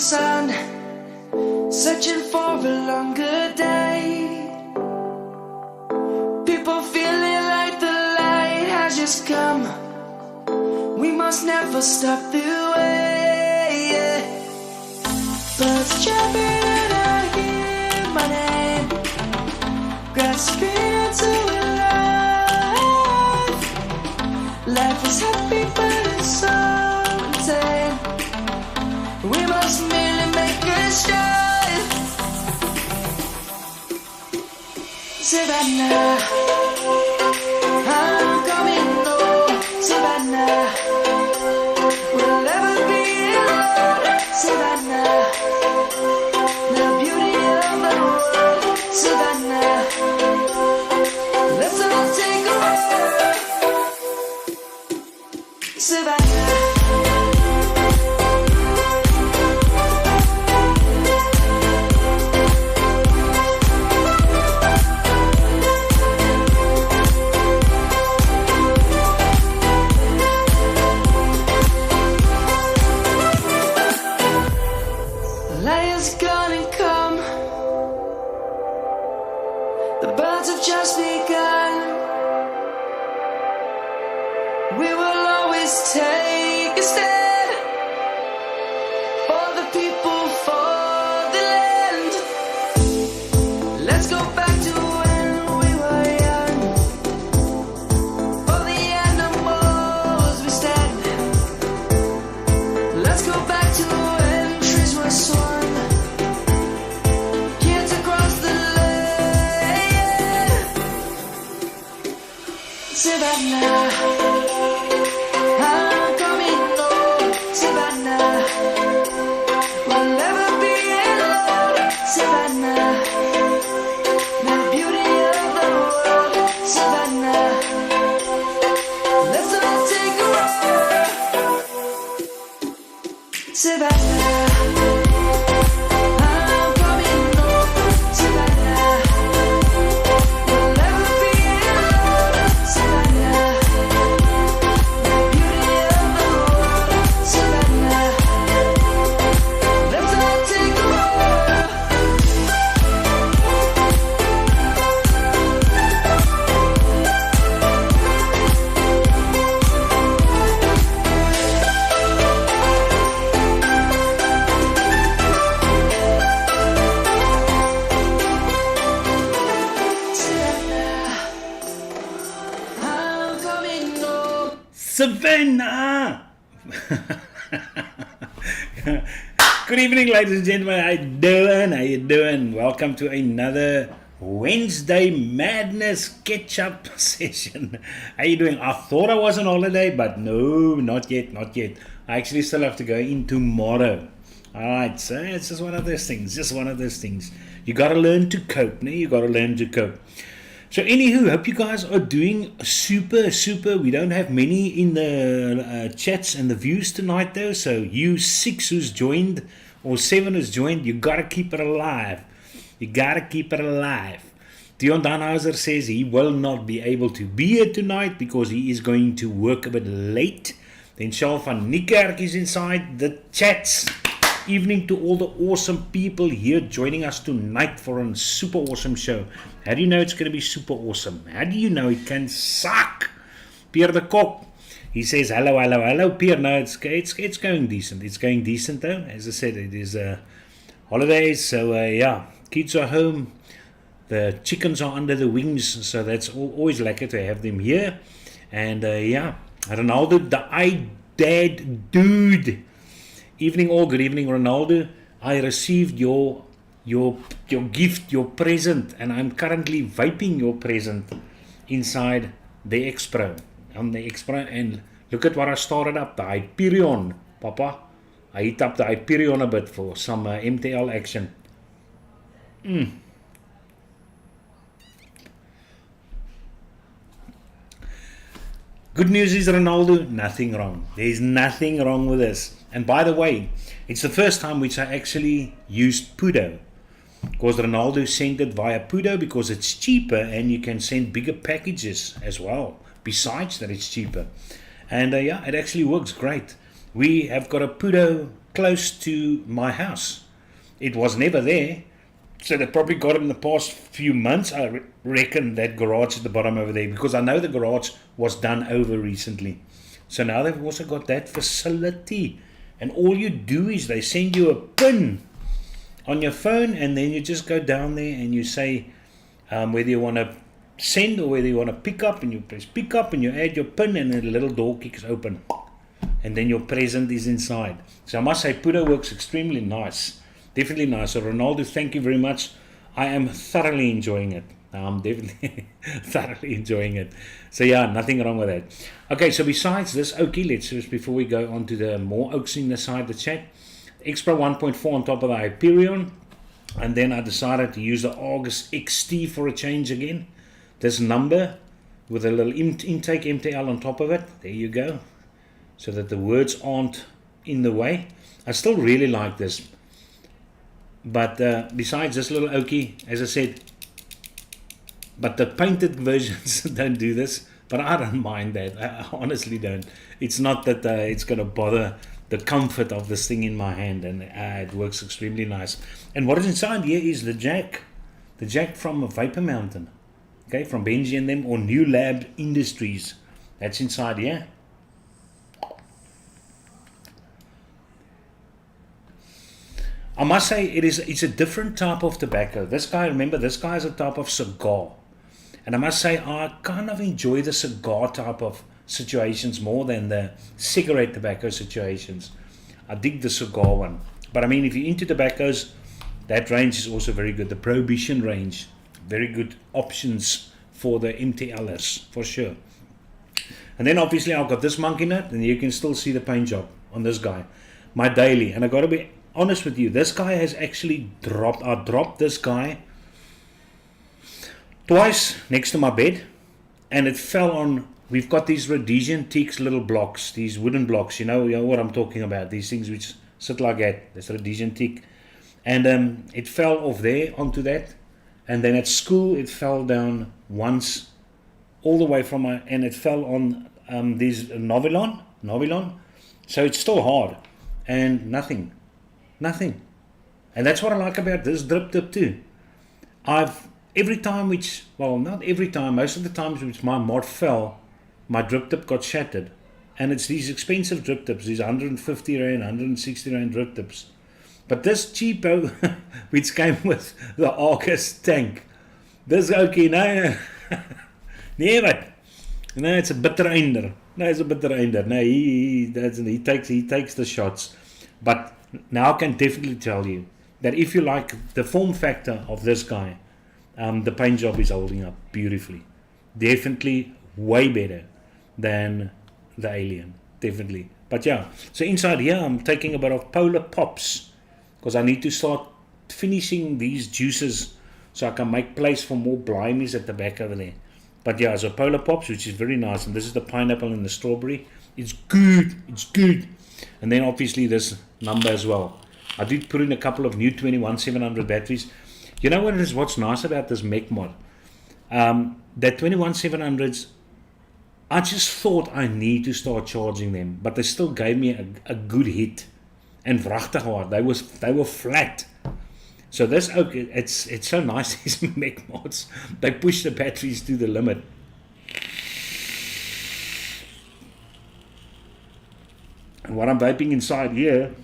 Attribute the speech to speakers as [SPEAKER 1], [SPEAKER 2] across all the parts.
[SPEAKER 1] sun, searching for a longer day. People feeling like the light has just come. We must never stop the way. Birds chirping and I hear my name, grasping into life. Life is happy but it's so insane. We must merely make a start. Savannah, I'm coming home. Savannah, we'll never be alone. Savannah, the beauty of the world. Savannah, let's all take a walk. Savannah. Lion's gonna come. The birds have just begun. We will always take a stand for the people, for the land. Let's go back to when we were young. For the animals we stand. Let's go back to when trees were swung. Savannah, I'm coming home. Savannah, we'll never be alone. Savannah, the beauty of the world. Savannah, let's all take a walk. Savannah.
[SPEAKER 2] Savannah! Good evening, ladies and gentlemen. How you doing? How you doing? Welcome to another Wednesday Madness Ketch-Up session. How you doing? I thought I was on holiday, but no, not yet, not yet. I actually still have to go in tomorrow. Alright, so it's just one of those things, You gotta learn to cope, You gotta learn to cope. So anywho, hope you guys are doing super. We don't have many in the chats and the views tonight though. So you 6 who's joined or 7 who's joined, you gotta keep it alive. Dion Danhauser says he will not be able to be here tonight because he is going to work a bit late. Then Charles van Niekerk is inside the chats. Evening to all the awesome people here joining us tonight for a super awesome show. How do you know it's going to be super awesome? How do you know it can suck? Pierre de Kok, he says hello Pierre. No, it's going decent. It's going decent though. As I said, it is holidays, so yeah, kids are home, the chickens are under the wings, so that's always lekker to have them here. And yeah, Ronaldo, the iDad dude. Evening all, good evening Ronaldo. I received your gift, your present, and I'm currently vaping your present inside the X-Pro. On the X-Pro, and look at what I started up, the Hyperion, Papa. I hit up the Hyperion a bit for some MTL action. Good news is, Ronaldo, nothing wrong. There's nothing wrong with this. And by the way, it's the first time which I actually used Pudo. Because Ronaldo sent it via Pudo because it's cheaper and you can send bigger packages as well. Besides that, it's cheaper. And yeah, it actually works great. We have got a Pudo close to my house. It was never there. So they probably got it in the past few months. I reckon that garage at the bottom over there, because I know the garage was done over recently. So now they've also got that facility. And all you do is they send you a pin on your phone, and then you just go down there and you say whether you want to send or whether you want to pick up, and you press pick up and you add your pin, and then the little door kicks open. And then your present is inside. So I must say, Pudo works extremely nice. Definitely nice. So Ronaldo, thank you very much. I am thoroughly enjoying it. I'm definitely thoroughly enjoying it. So yeah, nothing wrong with that. Okay, so besides this Oakie, let's just, before we go on to the more Oaks in the side, the chat, X-Pro 1.4 on top of the Hyperion. And then I decided to use the Argus XT for a change again. This number with a little intake MTL on top of it. There you go. So that the words aren't in the way. I still really like this. But besides this little Oakie, as I said, but the painted versions don't do this. But I don't mind that. I honestly don't. It's not that it's going to bother the comfort of this thing in my hand. And it works extremely nice. And what is inside here is the jack. The jack from Vapor Mountain. Okay, from Benji and them, or New Lab Industries. That's inside here. I must say it's a different type of tobacco. This guy, remember, this guy is a type of cigar. And I must say I kind of enjoy the cigar type of situations more than the cigarette tobacco situations. I dig the cigar one. But I mean, if you're into tobaccos, that range is also very good. The Prohibition range, very good options for the MTLers, for sure. And then obviously I've got this monkey nut, and you can still see the paint job on this guy. My daily, and I got to be honest with you, this guy has actually dropped. I dropped this guy twice next to my bed, and it fell on. We've got these Rhodesian teaks little blocks, these wooden blocks. You know what I'm talking about. These things which sit like that. This Rhodesian teak, and it fell off there onto that, and then at school it fell down once, all the way from my, and it fell on these Novilon. So it's still hard, and nothing. And that's what I like about this drip tip too. Every time which, well, not every time, most of the times which my mod fell, my drip tip got shattered. And it's these expensive drip tips, these 150 Rand, 160 Rand drip tips. But this cheapo, which came with the Argus tank, this okay, no, no, it's a bitter einder. No, it's a bitter einder. No, he takes the shots. But now I can definitely tell you that if you like the form factor of this guy, the paint job is holding up beautifully. Definitely way better than the Alien. Definitely. But yeah, so inside here I'm taking a bit of Polar Pops because I need to start finishing these juices so I can make place for more blimies at the back over there. But yeah, so Polar Pops, which is very nice, and this is the pineapple and the strawberry. It's good. And then obviously this number as well. I did put in a couple of new 21700 batteries. You know what it is? What's nice about this mech mod? That 21700s, I just thought I need to start charging them, but they still gave me a good hit. And vrachtig hard. They were flat. So this it's so nice, these mech mods. They push the batteries to the limit. And what I'm vaping inside here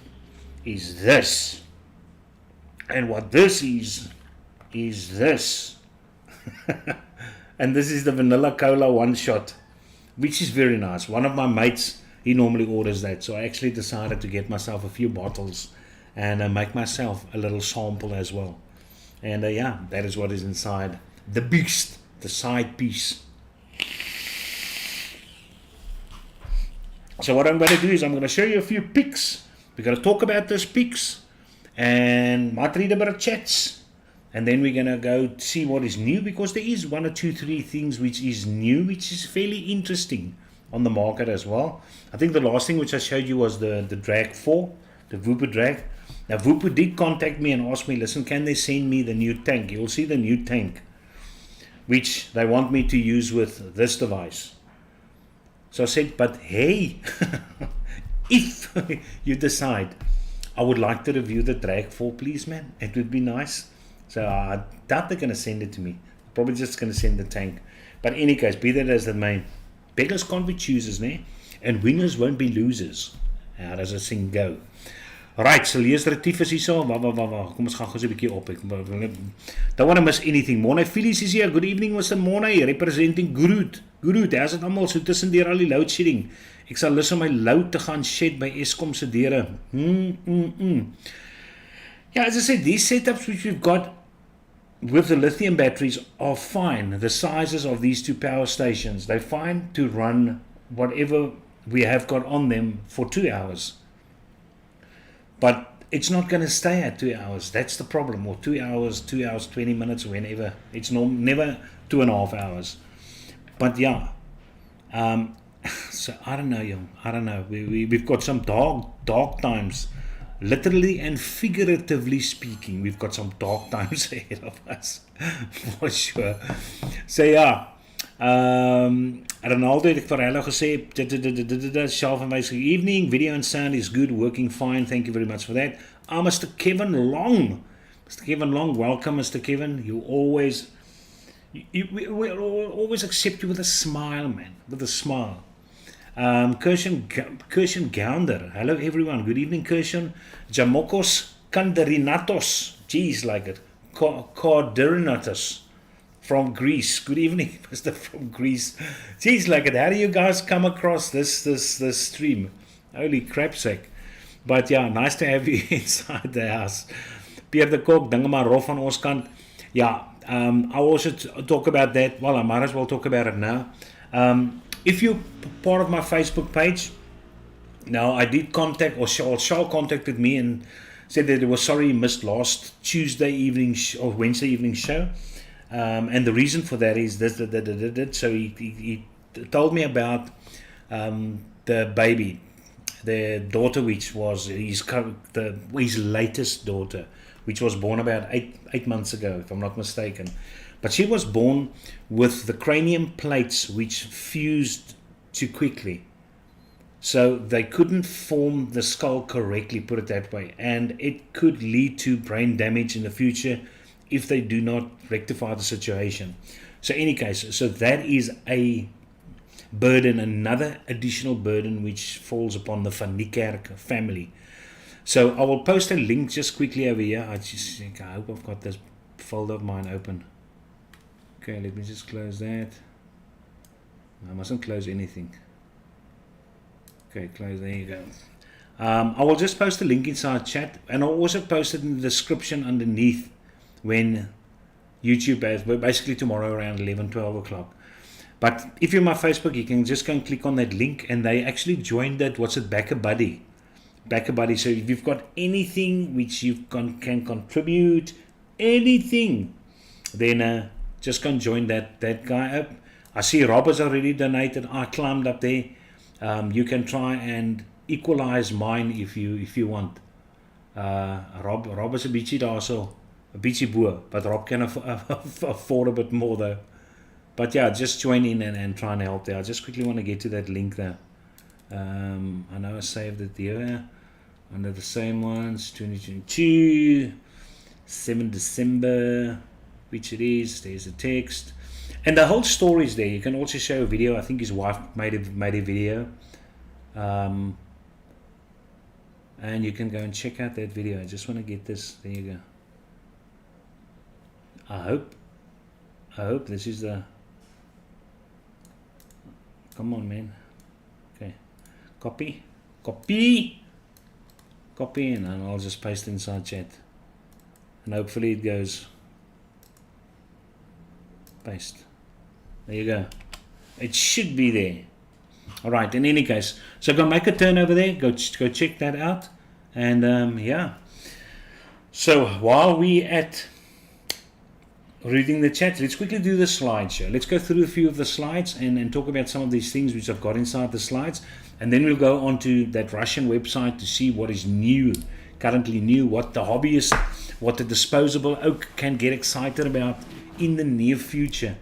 [SPEAKER 2] is this. And what this is this. And this is the Vanilla Cola one shot, which is very nice. One of my mates, he normally orders that. So I actually decided to get myself a few bottles and make myself a little sample as well. And yeah, that is what is inside the beast, the side piece. So what I'm going to do is I'm going to show you a few pics. We're going to talk about those pics and might read a bit of chats. And then we're going to go see what is new, because there is 1 or 2, 3 things which is new, which is fairly interesting on the market as well. I think the last thing which I showed you was the Drag 4, the Whooper Drag. Now Whooper did contact me and ask me, listen, can they send me the new tank? You'll see the new tank, which they want me to use with this device. So I said, but hey, if you decide, I would like to review the drag 4, please, man. It would be nice. So I doubt they're going to send it to me. Probably just going to send the tank. But in any case, be that as that may, beggars can't be choosers, ne? And winners won't be losers. How does this thing go? Right, so lees Retief is hier so. Wag. Kom ons gaan gou so 'n bietjie op. Don't want to miss anything. Morne Phyllis is here. Good evening, Mr. Morne, representing Groot. Daar's dit almal so tussen deur al die load shedding. Ek sal lus om my load te gaan shed by Eskom se deure. Yeah, as I said, these setups which we've got with the lithium batteries are fine. The sizes of these two power stations, they're fine to run whatever we have got on them for 2 hours. But it's not going to stay at 2 hours. That's the problem. Or 2 hours, 2 hours, 20 minutes, whenever. It's never 2.5 hours. But yeah. So I don't know, young. I don't know. We've got some dark times. Literally and figuratively speaking, we've got some dark times ahead of us. For sure. So yeah. Ronaldo het ek vir hulle gesê, Shalf and Weiss, good evening, video and sound is good, working fine, thank you very much for that. Mr. Kevin Long, welcome Mr. Kevin, we'll always accept you with a smile, man, with a smile. Kirshen Gounder, hello everyone, good evening Kirshen. Jamokos Kanderinatos, geez, like it, Karderinatos. From Greece. Good evening, Mr. from Greece. Jeez, like it. How do you guys come across this stream? Holy crapsack. But yeah, nice to have you inside the house. Pierre de Kok, dinge maar rof van ons kant. Yeah, I'll also talk about that. Well, I might as well talk about it now. If you're part of my Facebook page, now I did contact, or Charles contacted me and said that he was sorry he missed last Tuesday evening or Wednesday evening show. And the reason for that is this. So he told me about the baby, the daughter, which was his latest daughter, which was born about eight months ago, if I'm not mistaken. But she was born with the cranium plates which fused too quickly. So they couldn't form the skull correctly, put it that way. And it could lead to brain damage in the future if they do not rectify the situation. So in any case, so that is a burden, another additional burden which falls upon the Van Niekerk family. So I will post a link just quickly over here. I hope I've got this folder of mine open. Okay, let me just close that. I mustn't close anything. Okay, close, there you go. I will just post a link inside chat, and I'll also post it in the description underneath when YouTube has, basically tomorrow around 11-12 o'clock. But if you're on my Facebook, you can just go and click on that link, and they actually joined that, Back a Buddy. So if you've got anything which you can contribute, anything, then just go and join that guy up. I see Rob has already donated. I climbed up there. You can try and equalize mine if you want. Rob is a bietjie daar so. A bietjie bo, but Rob can afford a bit more though. But yeah, just join in and try and help there. I just quickly want to get to that link there. I know I saved it there under the same ones, 2022, 7 December, which it is. There's a text. And the whole story is there. You can also show a video. I think his wife made a video. And you can go and check out that video. I just want to get this. There you go. I hope this is the, come on man, okay, copy, and I'll just paste inside chat, and hopefully it goes, paste, there you go, it should be there. Alright, in any case, so go make a turn over there, go check that out, and yeah, so while we at reading the chat, let's quickly do the slideshow. Let's go through a few of the slides and talk about some of these things which I've got inside the slides, and then we'll go on to that Russian website to see what is new, currently new, what the hobbyists, what the disposable oak can get excited about in the near future.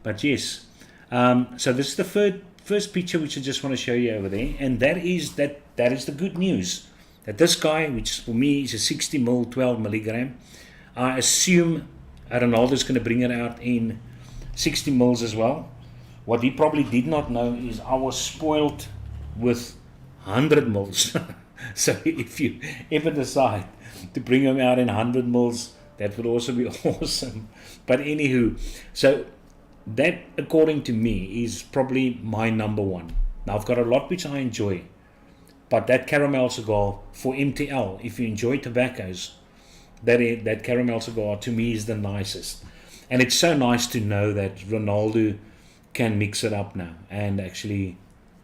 [SPEAKER 2] But yes, so this is the first picture which I just want to show you over there, and that is the good news. that this guy, which for me is a 60 mil 12 milligram, I assume Ronaldo's going to bring it out in 60 mils as well. What he probably did not know is I was spoiled with 100 mils. So if you ever decide to bring him out in 100 mils, that would also be awesome. But anywho, so that, according to me, is probably my number one. Now, I've got a lot which I enjoy, but that caramel cigar for MTL, if you enjoy tobaccos, that caramel cigar to me is the nicest. And it's so nice to know that Ronaldo can mix it up now and actually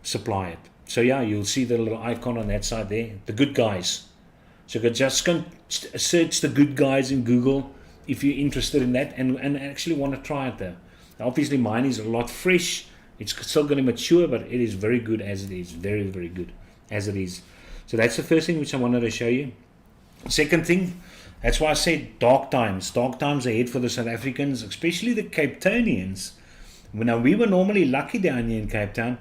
[SPEAKER 2] supply it. So yeah, you'll see the little icon on that side there, the Good Guys. So you can just search the Good Guys in Google if you're interested in that and actually want to try it though. Now, obviously mine is a lot fresh. It's still going to mature, but it is very good as it is. Very, very good as it is. So that's the first thing which I wanted to show you. Second thing, that's why I said dark times. Dark times ahead for the South Africans, especially the Cape Townians. Now, we were normally lucky down here in Cape Town,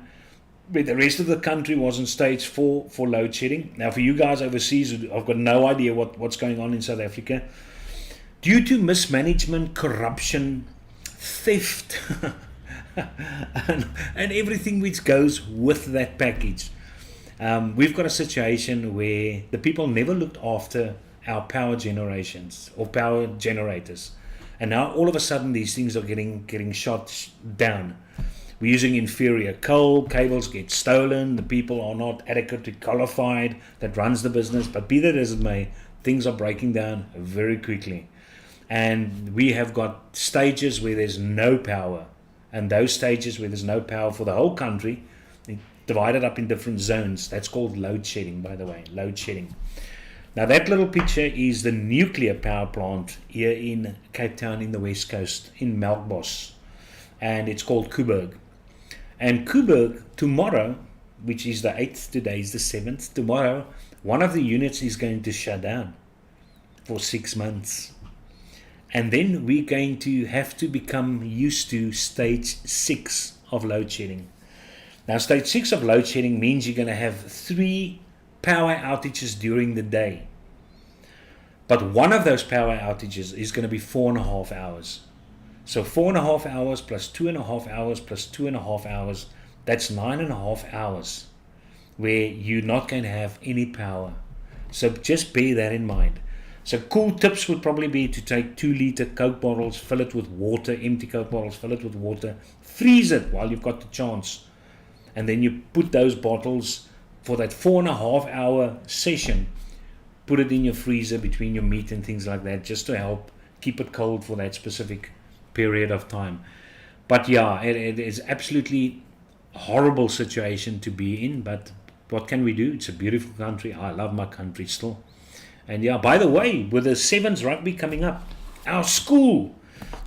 [SPEAKER 2] but the rest of the country was in stage 4 for load shedding. Now, for you guys overseas, I've got no idea what's going on in South Africa. Due to mismanagement, corruption, theft, and everything which goes with that package, we've got a situation where the people never looked after our power generations or power generators. And now all of a sudden these things are getting shot down. We're using inferior coal, cables get stolen, the people are not adequately qualified that runs the business, but be that as it may, things are breaking down very quickly. And we have got stages where there's no power, and those stages where there's no power for the whole country, divided up in different zones. That's called load shedding, by the way, load shedding. Now that little picture is the nuclear power plant here in Cape Town in the West Coast, in Melkbos, and it's called Koeberg. And Koeberg, tomorrow, which is the 8th, today is the 7th, tomorrow, one of the units is going to shut down for 6 months. And then we're going to have to become used to stage 6 of load shedding. Now, stage 6 of load shedding means you're going to have 3 power outages during the day. But one of those power outages is going to be 4.5 hours. So 4.5 hours plus 2.5 hours plus 2.5 hours, that's 9.5 hours where you're not going to have any power. So just bear that in mind. So cool tips would probably be to take 2-liter Coke bottles, fill it with water, empty Coke bottles, fill it with water, freeze it while you've got the chance. And then you put those bottles for that 4.5 hour session, put it in your freezer between your meat and things like that, just to help keep it cold for that specific period of time. But yeah, it is absolutely a horrible situation to be in, but what can we do? It's a beautiful country. I love my country still. And yeah, by the way, with the Sevens rugby coming up, our school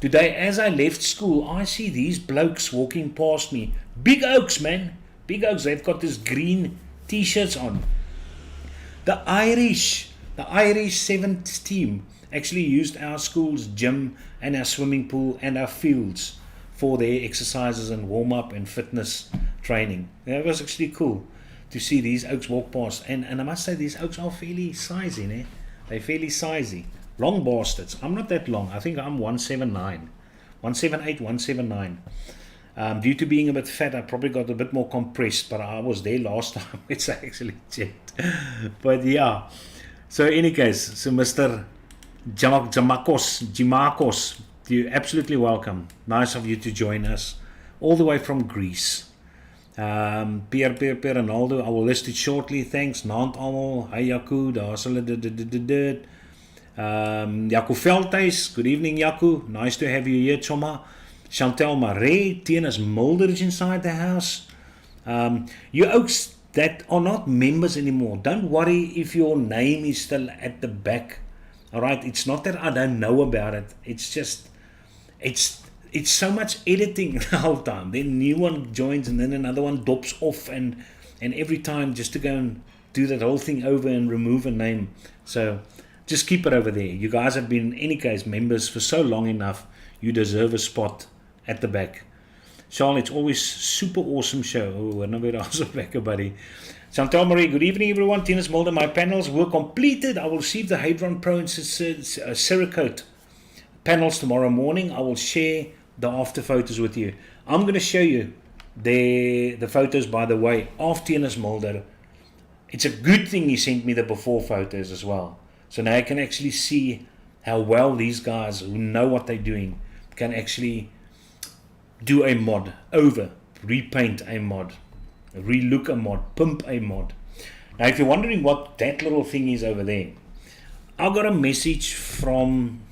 [SPEAKER 2] today, as I left school, I see these blokes walking past me. Big Oaks, man. Big Oaks. They've got this green t-shirts on. The Irish Sevens team actually used our school's gym and our swimming pool and our fields for their exercises and warm-up and fitness training. That was actually cool to see these Oaks walk past. And I must say, these Oaks are fairly sizey, né? They're fairly sizey. Long bastards. I'm not that long. I think I'm 179. 178, 179. Due to being a bit fat, I probably got a bit more compressed, but I was there last time, which I actually checked. But yeah. So in any case, so Mr. Jimakos, you're absolutely welcome. Nice of you to join us, all the way from Greece. Pierre Ronaldo, I will list it shortly. Thanks. Naand almal. Hi Jaco, daar's hulle dit. Jaco Veldhuis, good evening Jaco. Nice to have you here, Choma. Chantel Marais, Tiena's Mulder's inside the house. You Oaks that are not members anymore, don't worry if your name is still at the back. Alright, it's not that I don't know about it. It's just, it's so much editing the whole time. Then a new one joins and then another one drops off and every time just to go and do that whole thing over and remove a name. So just keep it over there. You guys have been, in any case, members for so long enough. You deserve a spot at the back. Charles, it's always super awesome show. Oh, nou weer daar so lekker, buddy. Chantal Marie, good evening everyone. Tennis Mulder, my panels were completed. I will receive the Hadron Pro and Cerakote panels tomorrow morning. I will share the after photos with you. I'm going to show you the photos, by the way, of Tennis Mulder. It's a good thing he sent me the before photos as well. So now I can actually see how well these guys who know what they're doing can actually do a mod over, repaint a mod, relook a mod, pimp a mod. Now if you're wondering what that little thing is over there, I got a message from,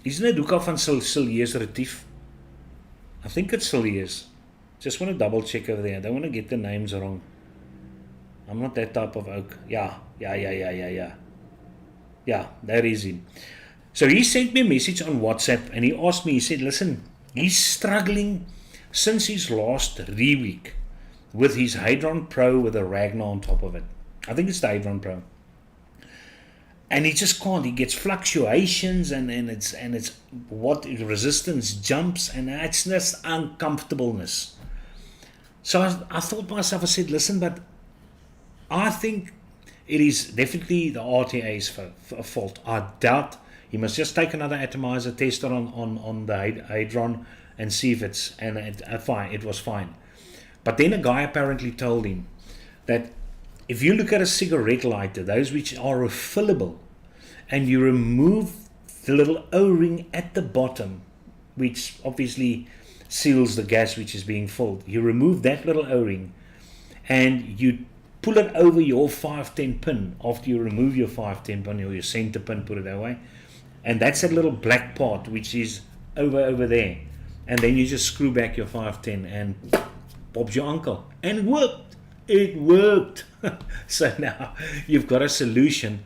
[SPEAKER 2] isn't it Luca van Silje's Retief? I think it's Silje's. Just want to double check over there. I don't want to get the names wrong. I'm not that type of oak. Yeah, that is him. So he sent me a message on WhatsApp and he asked me, he said, listen, he's struggling since his last reweek with his Hadron Pro with a Ragnar on top of it. I think it's the Hadron Pro. And he just can't. He gets fluctuations and it's what resistance jumps and it's just uncomfortableness. So I thought to myself, I said, listen, but I think it is definitely the RTA's fault. I doubt he must just take another atomizer, test it on the Hadron and see if it's, and fine, it was fine. But then a guy apparently told him that if you look at a cigarette lighter, those which are refillable, and you remove the little O-ring at the bottom, which obviously seals the gas which is being filled, you remove that little O-ring and you pull it over your 510 pin after you remove your 510 pin or your center pin, put it that way, and that's that little black part which is over there, and then you just screw back your 510 and bob's your uncle, and it worked. So now you've got a solution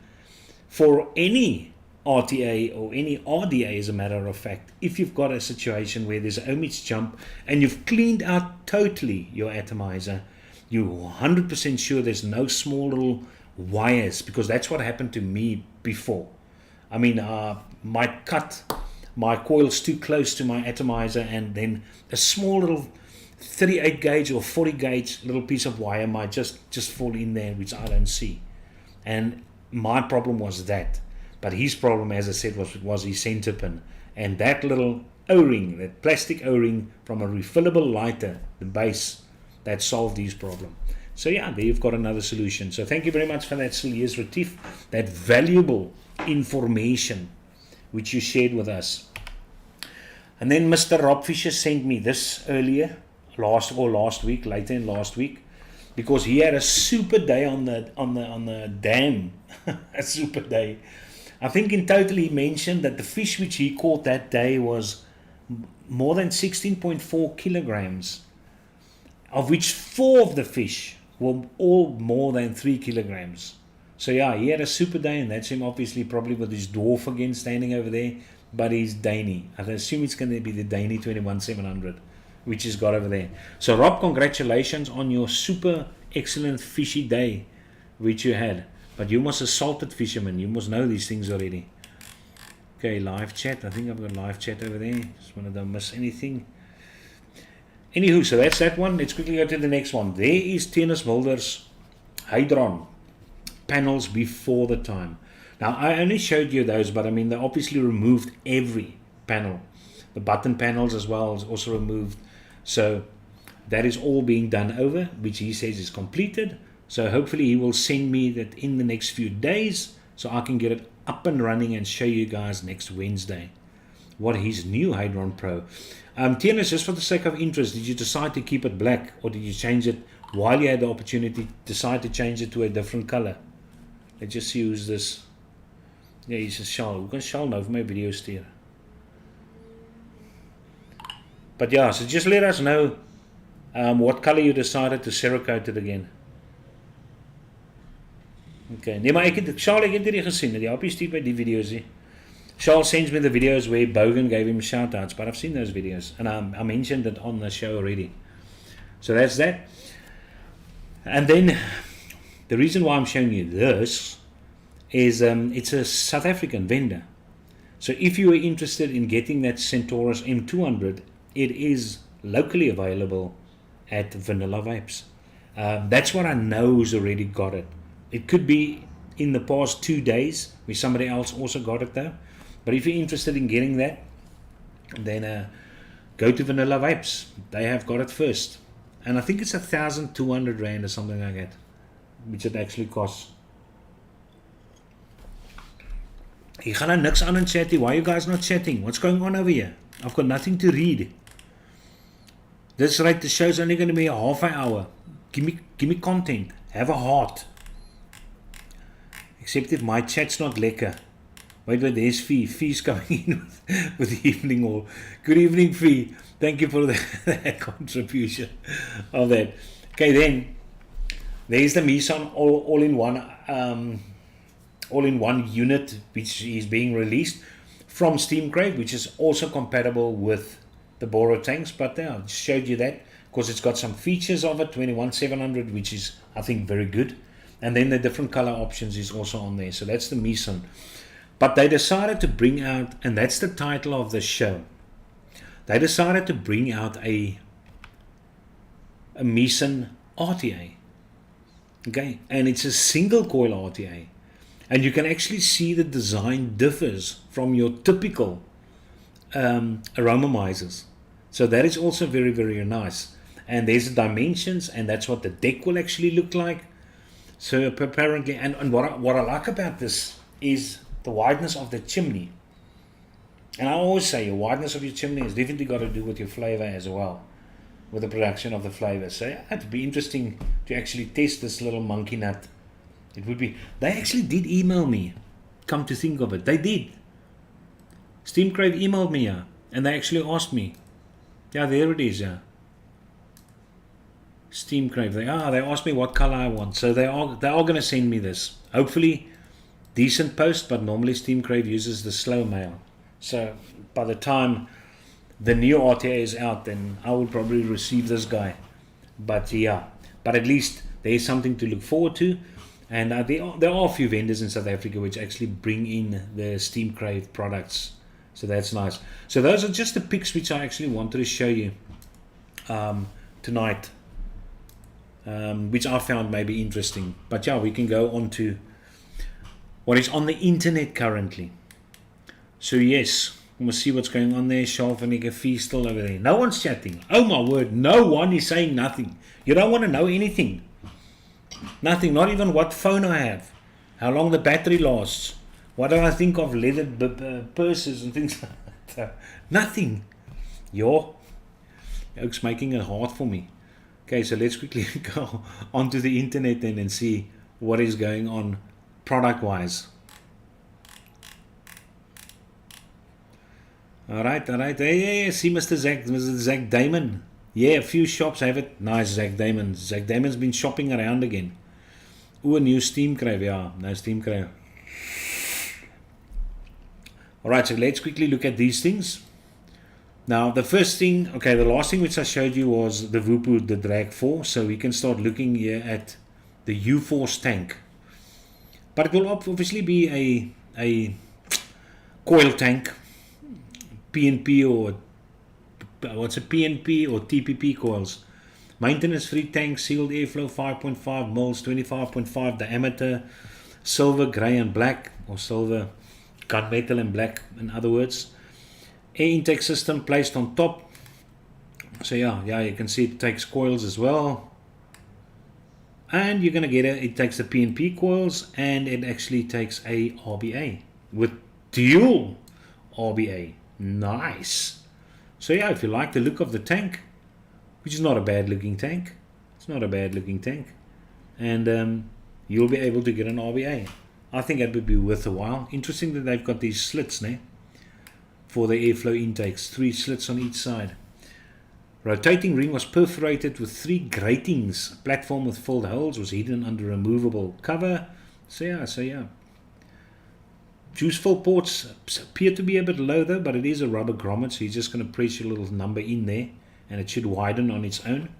[SPEAKER 2] for any RTA or any RDA, as a matter of fact. If you've got a situation where there's an ohmage jump and you've cleaned out totally your atomizer, you're 100% sure there's no small little wires, because that's what happened to me before. I mean, my coil's too close to my atomizer, and then a small little 38 gauge or 40 gauge little piece of wire might just fall in there, which I don't see. And my problem was that, but his problem, as I said, was his center pin, and that little O-ring, that plastic O-ring from a refillable lighter, the base, that solved his problem. So yeah, there you've got another solution. So thank you very much for that, Silje's Retief, that valuable information which you shared with us. And then Mr. Rob Fisher sent me this earlier, last week, later in last week, because he had a super day on the dam. A super day. I think in total he mentioned that the fish which he caught that day was more than 16.4 kilograms, of which 4 of the fish were all more than 3 kilograms. So yeah, he had a super day, and that's him obviously probably with his dwarf again standing over there, but he's Danny. I assume it's going to be the Danny 21700, which he's got over there. So Rob, congratulations on your super excellent fishy day which you had. But you must have salted fisherman, you must know these things already. Okay, live chat. I think I've got live chat over there. Just want to don't miss anything. Anywho, so that's that one. Let's quickly go to the next one. There is Tennis Mulder's Hadron panels before the time. Now, I only showed you those, but I mean, they obviously removed every panel. The button panels as well is also removed. So that is all being done over, which he says is completed. So hopefully he will send me that in the next few days, so I can get it up and running and show you guys next Wednesday what his new Hadron Pro. Tennis, just for the sake of interest, did you decide to keep it black, or did you change it while you had the opportunity, decide to change it to a different color? Let's just see who's this. Yeah, he's a Charles. We can Charles know for my video steer. But yeah, so just let us know what color you decided to Cerakote it again. Okay, nee, maar Charles, ek het hierdie gesien, die happie stuur by die videos nie. Charles sends me the videos where Bogan gave him shout-outs, but I've seen those videos, and I mentioned it on the show already. So that's that. And then, the reason why I'm showing you this is it's a South African vendor. So if you are interested in getting that Centaurus M200, it is locally available at Vanilla Vapes. That's what I know who's already got it. It could be in the past 2 days where somebody else also got it though. But if you're interested in getting that, then go to Vanilla Vapes. They have got it first. And I think it's 1,200 Rand or something like that, which it actually costs. Hier gaan nou niks aan in chat hier. Why are you guys not chatting? What's going on over here? I've got nothing to read. That's right, the show's only going to be a half an hour. Give me content. Have a heart. Except if my chat's not lekker. Wait, there's Fee. Fee's coming in with the evening all. Good evening, Fee. Thank you for that contribution of that. Okay, then there's the Meson all-in-one unit, which is being released from Steamcrave, which is also compatible with the Boro tanks. But I just showed you that because it's got some features of it, 21700, which is, I think, very good. And then the different color options is also on there. So that's the Meson. But they decided to bring out, and that's the title of the show, they decided to bring out a Meson RTA. Okay, and it's a single coil RTA. And you can actually see the design differs from your typical aromamizers. So that is also very, very nice. And there's the dimensions, and that's what the deck will actually look like. So apparently, and what I like about this is the wideness of the chimney. And I always say the wideness of your chimney has definitely got to do with your flavor as well, with the production of the flavor. So yeah, it'd be interesting to actually test this little monkey nut. It would be. They actually did email me. Come to think of it, they did. Steamcrave emailed me, yeah, and they actually asked me. Yeah, there it is, yeah. Steamcrave. They asked me what color I want, so they are going to send me this. Hopefully, decent post, but normally Steamcrave uses the slow mail. So by the time the new RTA is out, then I will probably receive this guy. But yeah, but at least there is something to look forward to. And there are a few vendors in South Africa which actually bring in the Steamcrave products. So that's nice. So those are just the picks which I actually wanted to show you tonight, which I found maybe interesting. But yeah, we can go on to what is on the internet currently. So yes, we must see what's going on there. Shalf and Fee still over there. No one's chatting. Oh my word, no one is saying nothing. You don't want to know anything. Nothing, not even what phone I have, how long the battery lasts, what do I think of leather purses and things like that. Nothing. Oak's making it hard for me. Okay, so let's quickly go onto the internet then and see what is going on product wise. Alright, hey, see Mr. Zach Damon. Yeah, a few shops have it. Nice, Zach Damon. Zach Damon's been shopping around again. Ooh, a new Steamcrave. Yeah, no Steamcrave. Alright, so let's quickly look at these things. Now, the first thing, okay, the last thing which I showed you was the Vupu, the Drag 4. So we can start looking here at the U-Force tank. But it will obviously be a coil tank. PNP or what's a PNP or TPP coils. Maintenance free tank, sealed airflow, 5.5 mils, 25.5 diameter, silver, grey and black, or silver, gunmetal and black, in other words. Air intake system placed on top. So yeah, you can see it takes coils as well. And you're gonna get it takes the PNP coils, and it actually takes a RBA with dual RBA. Nice. So yeah, if you like the look of the tank, which is not a bad looking tank, and you'll be able to get an RBA. I think that would be worth a while. Interesting that they've got these slits for the airflow intakes, 3 slits on each side. Rotating ring was perforated with 3 gratings. Platform with filled holes was hidden under a removable cover. So yeah. Juice fill ports appear to be a bit low though, but it is a rubber grommet, so you're just going to press your little number in there and it should widen on its own.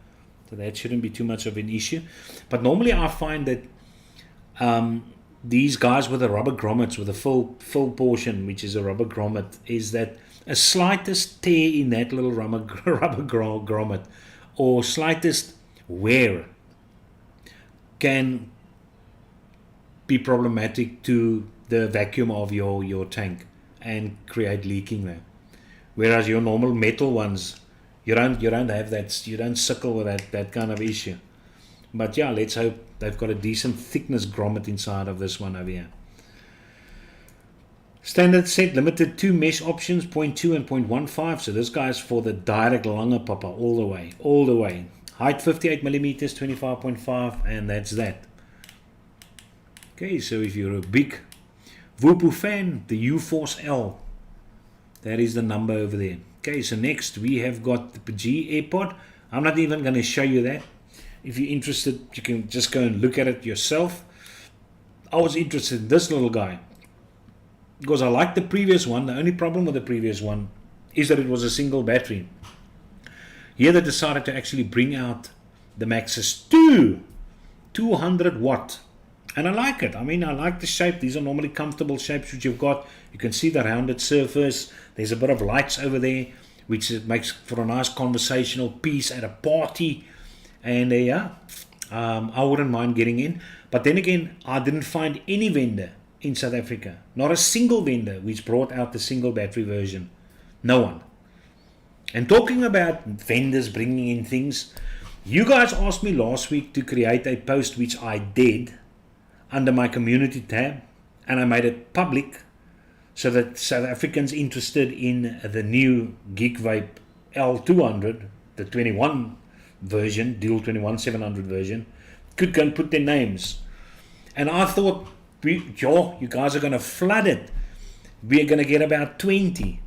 [SPEAKER 2] So that shouldn't be too much of an issue. But normally I find that these guys with the rubber grommets, with the full portion, which is a rubber grommet, is that a slightest tear in that little rubber grommet or slightest wear can be problematic to the vacuum of your tank and create leaking there. Whereas your normal metal ones, you don't have that, you don't suckle with that kind of issue. But yeah, let's hope they've got a decent thickness grommet inside of this one over here. Standard set, limited 2 mesh options, 0.2 and 0.15. So this guy's for the direct lange popper all the way. Height 58 millimeters, 25.5, and that's that. Okay, so if you're a big Whoopoo fan, the U-Force L, that is the number over there. Okay, so next we have got the G AirPod. I'm not even going to show you that. If you're interested, you can just go and look at it yourself. I was interested in this little guy because I liked the previous one. The only problem with the previous one is that it was a single battery. Here they decided to actually bring out the Maxxis 200 watt. And I like it. I mean, I like the shape. These are normally comfortable shapes which you've got. You can see the rounded surface. There's a bit of lights over there, which makes for a nice conversational piece at a party. And I wouldn't mind getting in. But then again, I didn't find any vendor in South Africa. Not a single vendor which brought out the single battery version. No one. And talking about vendors bringing in things, you guys asked me last week to create a post which I did under my community tab, and I made it public so that South Africans interested in the new Geek Vape L200, the 21 version, Dual 21 700 version, could go and put their names. And I thought, you guys are going to flood it. We're going to get about 20.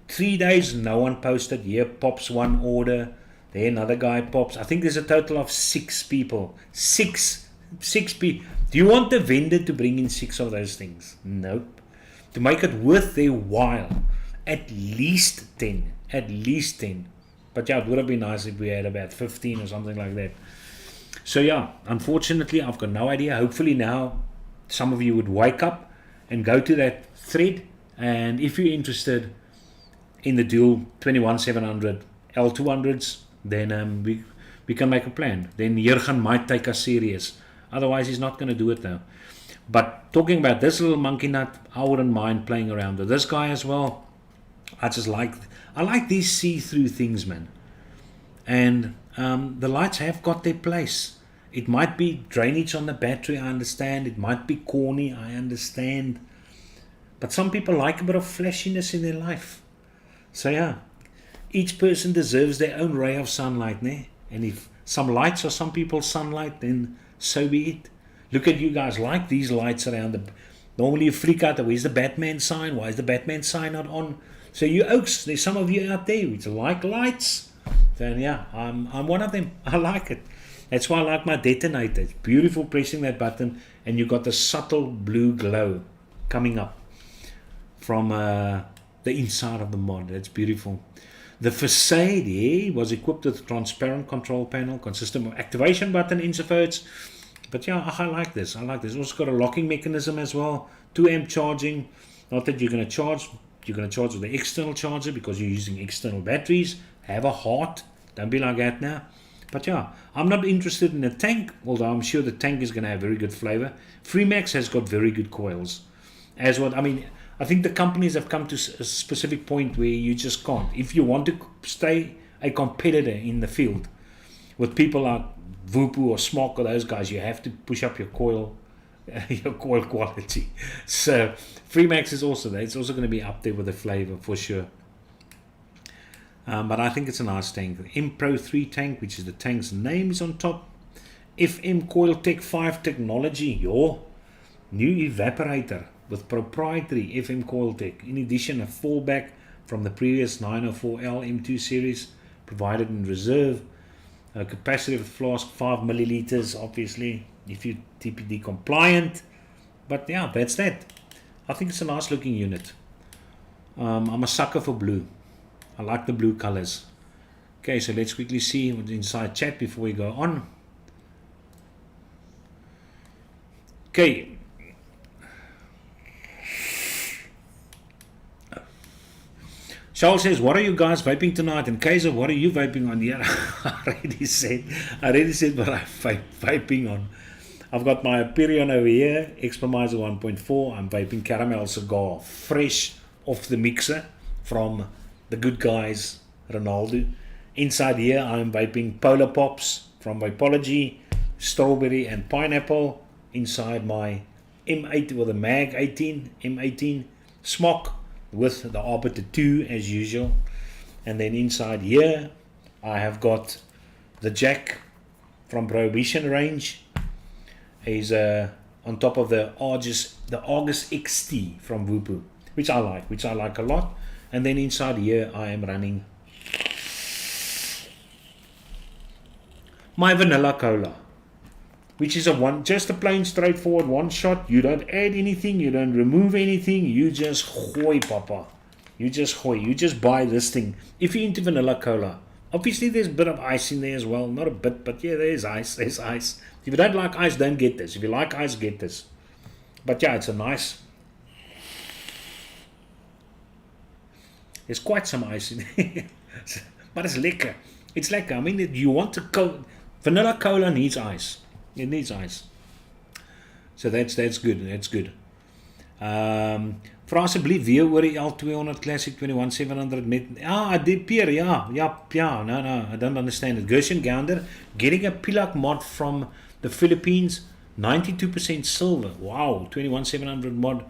[SPEAKER 2] 3 days, no one posted. Here pops one order. There another guy pops. I think there's a total of 6 people. 6 people. Do you want the vendor to bring in 6 of those things? Nope. To make it worth their while, at least 10. At least 10. But yeah, it would have been nice if we had about 15 or something like that. So yeah, unfortunately, I've got no idea. Hopefully now some of you would wake up and go to that thread. And if you're interested in the Dual 21 700 L200s, then we can make a plan. Then Jurgen might take us serious. Otherwise, he's not going to do it now. But talking about this little monkey nut, I wouldn't mind playing around with this guy as well. I like these see-through things, man. And the lights have got their place. It might be drainage on the battery, I understand. It might be corny, I understand. But some people like a bit of flashiness in their life. So yeah, each person deserves their own ray of sunlight, né? And if some lights are some people's sunlight, then so be it. Look at you guys, like these lights around. Normally you freak out, where's the Batman sign? Why is the Batman sign not on? So you oaks, there's some of you out there which like lights. Then yeah, I'm one of them. I like it. That's why I like my detonator. It's beautiful pressing that button, and you got the subtle blue glow coming up from the inside of the mod. That's beautiful. The facade here was equipped with a transparent control panel consisting of activation button interface. But yeah, I like this. It's also got a locking mechanism as well. 2 amp charging. Not that you're going to charge with the external charger because you're using external batteries. Have a heart. Don't be like that now. But yeah, I'm not interested in a tank, although I'm sure the tank is going to have very good flavor. Freemax has got very good coils. I think the companies have come to a specific point where you just can't. If you want to stay a competitor in the field with people like Whoopoo or Smok or those guys, you have to push up your coil quality. So Freemax is also there. It's also going to be up there with the flavor for sure. But I think it's a nice tank. The M-Pro 3 tank, which is the tank's name, is on top. FM Coil Tech 5 technology, your new evaporator with proprietary FM Coil Tech. In addition, a fallback from the previous 904L M2 series provided in reserve. A capacity of the flask 5 milliliters, obviously, if you're TPD compliant. But yeah, that's that. I think it's a nice looking unit. I'm a sucker for blue. I like the blue colors. Okay, so let's quickly see what's inside chat before we go on. Okay. Charles says, what are you guys vaping tonight? And Kaiser, what are you vaping on? Yeah, I already said what I'm vaping on. I've got my Perion over here, Expomizer 1.4. I'm vaping Caramel Cigar, fresh off the mixer from the good guys, Ronaldo. Inside here, I'm vaping Polar Pops from Vapology, strawberry and pineapple. Inside my M8 with a Mag 18, M18 smock with the Arbiter 2 as usual. And then inside here, I have got the Jack from Prohibition range. Is on top of the Argus XT from Wupu, which I like a lot. And then inside here I am running my vanilla cola, which is just a plain straightforward one shot. You don't add anything, you don't remove anything, you just hoy, papa. You just buy this thing. If you're into vanilla cola, obviously there's a bit of ice in there as well. Not a bit, but yeah, there's ice. If you don't like ice, don't get this. If you like ice, get this. But yeah, it's a nice. There's quite some ice in there. But it's lekker. It's lekker. I mean, you want to vanilla cola needs ice. It needs ice. So that's good. That's good. Vra asseblief weer oor die L200 Classic 21700 met die peer, no, I don't understand it. Gershon Gounder getting a Pilak mod from the Philippines, 92% silver. Wow, 21700 mod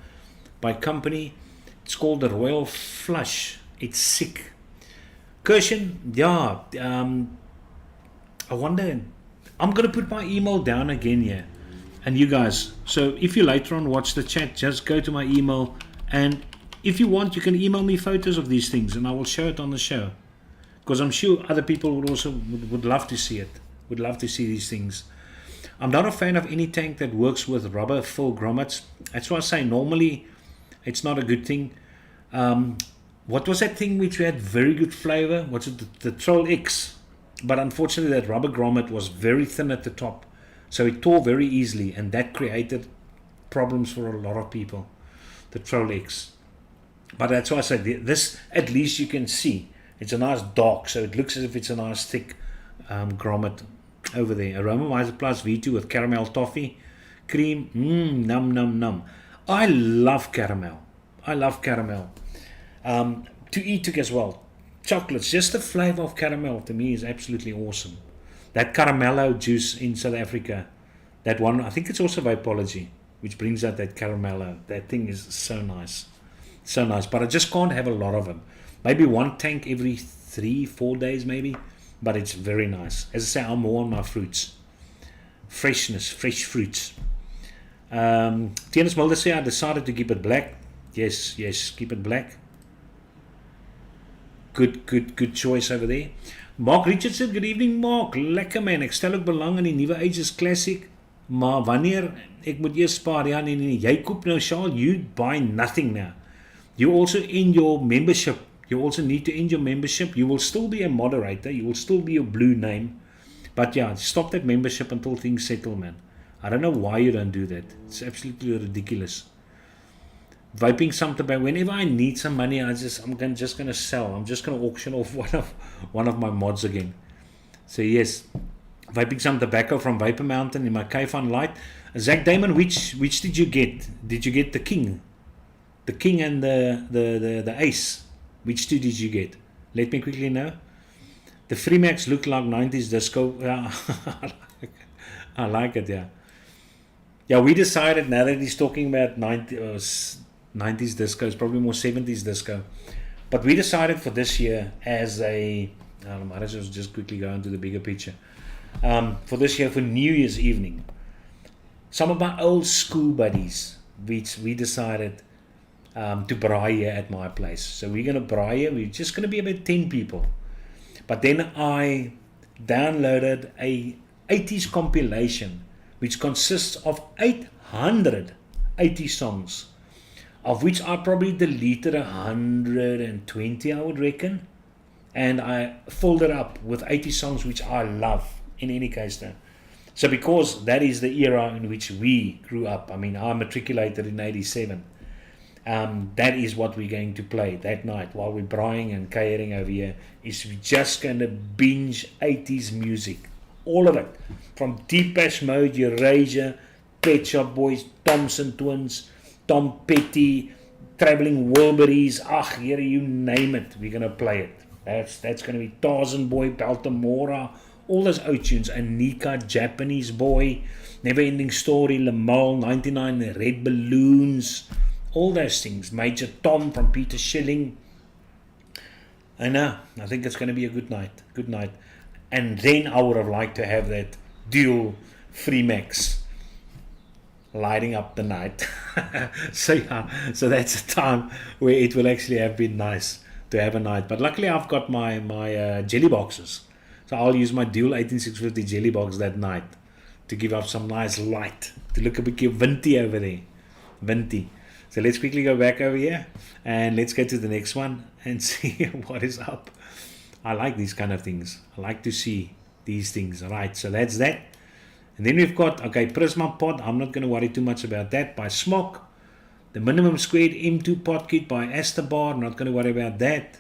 [SPEAKER 2] by company. It's called the Royal Flush. It's sick. Gershon, I wonder, I'm going to put my email down again here. And you guys, so if you later on watch the chat, just go to my email, and if you want, you can email me photos of these things and I will show it on the show, because I'm sure other people would also would love to see it, would love to see these things. I'm not a fan of any tank that works with rubber full grommets. That's why I say normally it's not a good thing. What was that thing which had very good flavor? What's it? The Troll X. But unfortunately that rubber grommet was very thin at the top, so it tore very easily, and that created problems for a lot of people, the Troll X. But that's why I said this, at least you can see. It's a nice dark, so it looks as if it's a nice thick grommet over there. Aromomizer Plus V2 with caramel toffee cream. Num. I love caramel. To eat as well. Chocolates, just the flavor of caramel to me is absolutely awesome. That caramello juice in South Africa, that one, I think it's also Vapology, which brings out that caramello. That thing is so nice. But I just can't have a lot of them. Maybe one tank every 3-4 days maybe, but it's very nice. As I say, I'm more on my fruits. Fresh fruits. Tienus Mulder say I decided to keep it black. Yes, keep it black. Good choice over there. Mark Richardson, good evening Mark. Lekker man, ek stel ook belang in die nuwe Ages Classic, maar wanneer ek moet eers spaar, ja nee, jy koop nou Charles, you buy nothing now. You also end your membership. You also need to end your membership. You will still be a moderator, you will still be a blue name, but yeah, stop that membership until things settle, man. I don't know why you don't do that. It's absolutely ridiculous. Vaping some tobacco. Whenever I need some money, I'm just gonna sell. I'm just gonna auction off one of my mods again. So yes, vaping some tobacco from Vapor Mountain in my Kaifan Light. Zach Damon, which did you get? Did you get the King and the Ace? Which two did you get? Let me quickly know. The Freemax look like 90s disco. Yeah, I like it. Yeah. We decided now that he's talking about 90s disco, it's probably more 70s disco, but we decided for this year as a I might as well just quickly go into the bigger picture. For this year, for New Year's evening, some of my old school buddies, we decided to braai here at my place. So we're going to braai here. We're just going to be about 10 people. But then I downloaded a 80s compilation which consists of 880 songs, of which I probably deleted 120, I would reckon, and I filled it up with 80 songs which I love in any case now. So because that is the era in which we grew up, I mean I matriculated in 87, That is what we're going to play that night while we're braaiing and caring over here. Is we're just going to binge 80s music, all of it, from Depeche Mode, Eurasia, Pet Shop Boys, Thompson Twins, Tom Petty, Traveling Wilburys, here you name it, we're going to play it. That's going to be Tarzan Boy, Baltimora, all those old tunes, Anika, Japanese Boy, Never Ending Story, Lamal, 99, the Red Balloons, all those things, Major Tom from Peter Schilling. I know, I think it's going to be a good night. And then I would have liked to have that dual Freemax lighting up the night. So that's a time where it will actually have been nice to have a night. But luckily I've got my jelly boxes, so I'll use my dual 18650 jelly box that night to give up some nice light, to look a bit vinty over there. Vinty. So let's quickly go back over here and let's go to the next one and see what is up. I like these kind of things. I like to see these things. Right, so that's that. And then we've got, Prisma Pod. I'm not going to worry too much about that, by Smock. The Minimum Squared M2 Pod Kit by Astabar. Not going to worry about that.